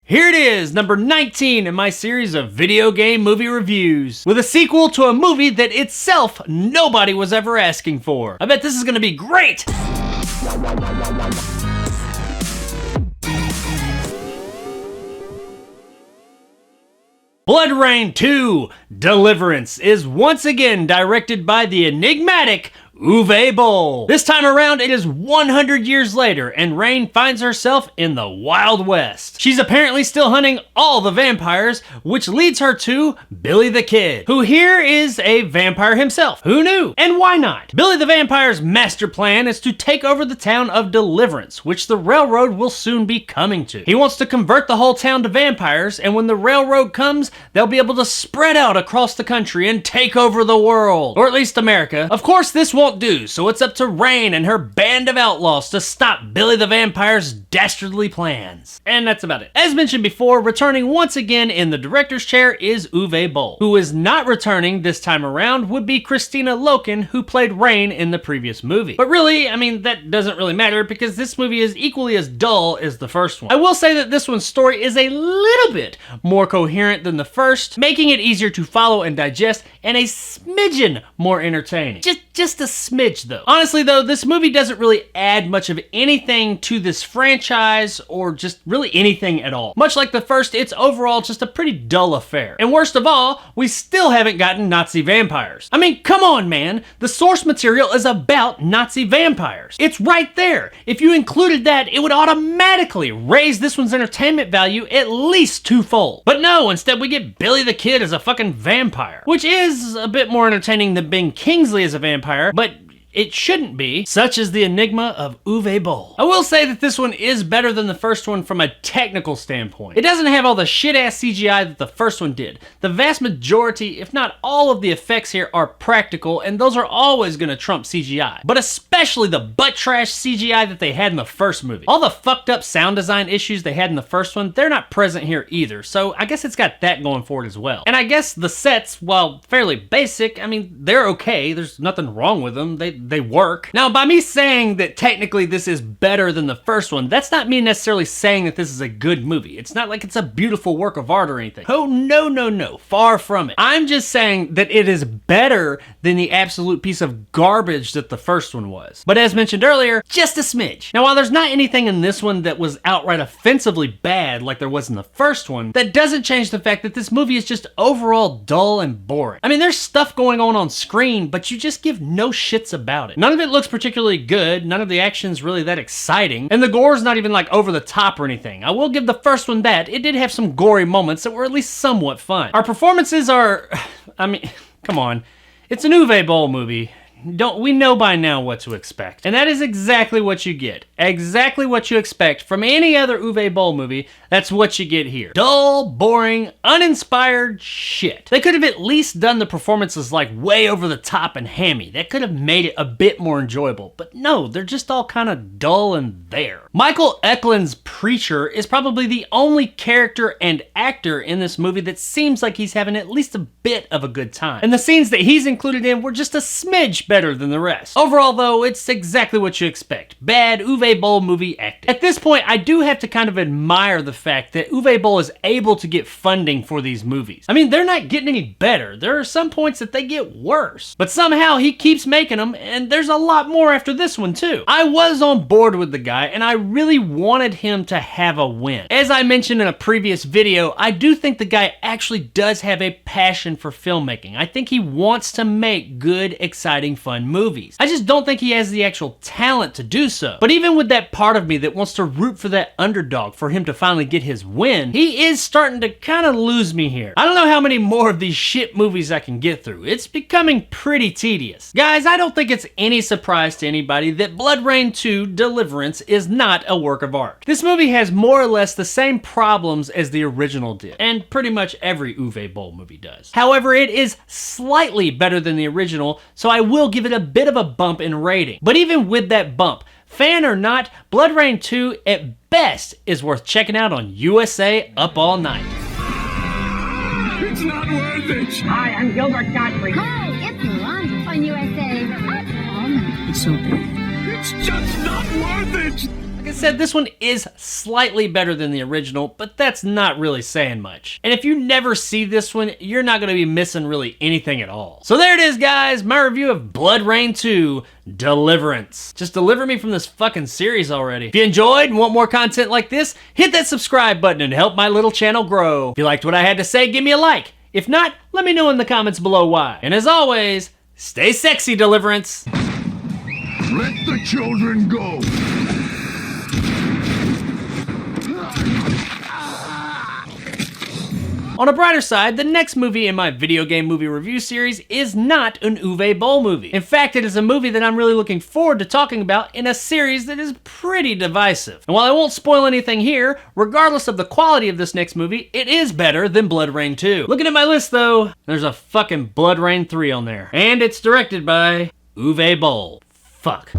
Here it is, number 19 in my series of video game movie reviews, with a sequel to a movie that itself nobody was ever asking for. I bet this is gonna be great! Bloodrayne 2: Deliverance is once again directed by the enigmatic Uwe Boll. This time around, it is 100 years later, and Rain finds herself in the Wild West. She's apparently still hunting all the vampires, which leads her to Billy the Kid, who here is a vampire himself. Who knew? And why not? Billy the Vampire's master plan is to take over the town of Deliverance, which the railroad will soon be coming to. He wants to convert the whole town to vampires, and when the railroad comes, they'll be able to spread out across the country and take over the world. Or at least America. Of course, this won't do, so it's up to Rain and her band of outlaws to stop Billy the Vampire's dastardly plans. And that's about it. As mentioned before, returning once again in the director's chair is Uwe Boll. Who is not returning this time around would be Christina Loken, who played Rain in the previous movie. But really, I mean, that doesn't really matter because this movie is equally as dull as the first one. I will say that this one's story is a little bit more coherent than the first, making it easier to follow and digest, and a smidgen more entertaining. Just a smidge though. Honestly though, this movie doesn't really add much of anything to this franchise or just really anything at all. Much like the first, it's overall just a pretty dull affair. And worst of all, we still haven't gotten Nazi vampires. I mean, come on man, the source material is about Nazi vampires. It's right there. If you included that, it would automatically raise this one's entertainment value at least twofold. But no, instead we get Billy the Kid as a fucking vampire, which is a bit more entertaining than Ben Kingsley as a vampire, but it shouldn't be. Such is the enigma of Uwe Boll. I will say that this one is better than the first one from a technical standpoint. It doesn't have all the shit-ass CGI that the first one did. The vast majority, if not all of the effects here are practical, and those are always gonna trump CGI. But especially the butt-trash CGI that they had in the first movie. All the fucked up sound design issues they had in the first one, they're not present here either, so I guess it's got that going for it as well. And I guess the sets, while fairly basic, I mean, they're okay. There's nothing wrong with them. They work. Now, by me saying that technically this is better than the first one, that's not me necessarily saying that this is a good movie. It's not like it's a beautiful work of art or anything. Oh, no. Far from it. I'm just saying that it is better than the absolute piece of garbage that the first one was. But as mentioned earlier, just a smidge. Now, while there's not anything in this one that was outright offensively bad like there was in the first one, that doesn't change the fact that this movie is just overall dull and boring. I mean, there's stuff going on screen, but you just give no shits about it. None of it looks particularly good, none of the action's really that exciting, and the gore's not even like over the top or anything. I will give the first one that. It did have some gory moments that were at least somewhat fun. Our performances are, I mean, come on. It's an Uwe Boll movie. We know by now what to expect. And that is exactly what you get. Exactly what you expect from any other Uwe Boll movie. That's what you get here. Dull, boring, uninspired shit. They could have at least done the performances like way over the top and hammy. That could have made it a bit more enjoyable. But no, they're just all kind of dull and there. Michael Eklund's Preacher is probably the only character and actor in this movie that seems like he's having at least a bit of a good time. And the scenes that he's included in were just a smidge better than the rest. Overall though, it's exactly what you expect. Bad Uwe Boll movie acting. At this point, I do have to kind of admire the fact that Uwe Boll is able to get funding for these movies. I mean, they're not getting any better. There are some points that they get worse. But somehow he keeps making them, and there's a lot more after this one too. I was on board with the guy, and I really wanted him to have a win. As I mentioned in a previous video, I do think the guy actually does have a passion for filmmaking. I think he wants to make good, exciting, fun movies. I just don't think he has the actual talent to do so. But even with that part of me that wants to root for that underdog for him to finally get his win, he is starting to kind of lose me here. I don't know how many more of these shit movies I can get through. It's becoming pretty tedious. Guys, I don't think it's any surprise to anybody that Bloodrayne 2: Deliverance is not a work of art. This movie has more or less the same problems as the original did, and pretty much every Uwe Boll movie does. However, it is slightly better than the original, so I will give it a bit of a bump in rating. But even with that bump, fan or not, Bloodrayne 2 at best is worth checking out on USA Up All Night. It's not worth it! Hi, I'm Gilbert Gottfried. Hi, it's Miranda on USA. Up All Night. It's so big. It's just not worth it! Like I said, this one is slightly better than the original, but that's not really saying much. And if you never see this one, you're not gonna be missing really anything at all. So there it is, guys, my review of Bloodrayne 2, Deliverance. Just deliver me from this fucking series already. If you enjoyed and want more content like this, hit that subscribe button and help my little channel grow. If you liked what I had to say, give me a like. If not, let me know in the comments below why. And as always, stay sexy, Deliverance. Let the children go. On a brighter side, the next movie in my video game movie review series is not an Uwe Boll movie. In fact, it is a movie that I'm really looking forward to talking about in a series that is pretty divisive. And while I won't spoil anything here, regardless of the quality of this next movie, it is better than Bloodrayne 2. Looking at my list though, there's a fucking Bloodrayne 3 on there. And it's directed by Uwe Boll. Fuck.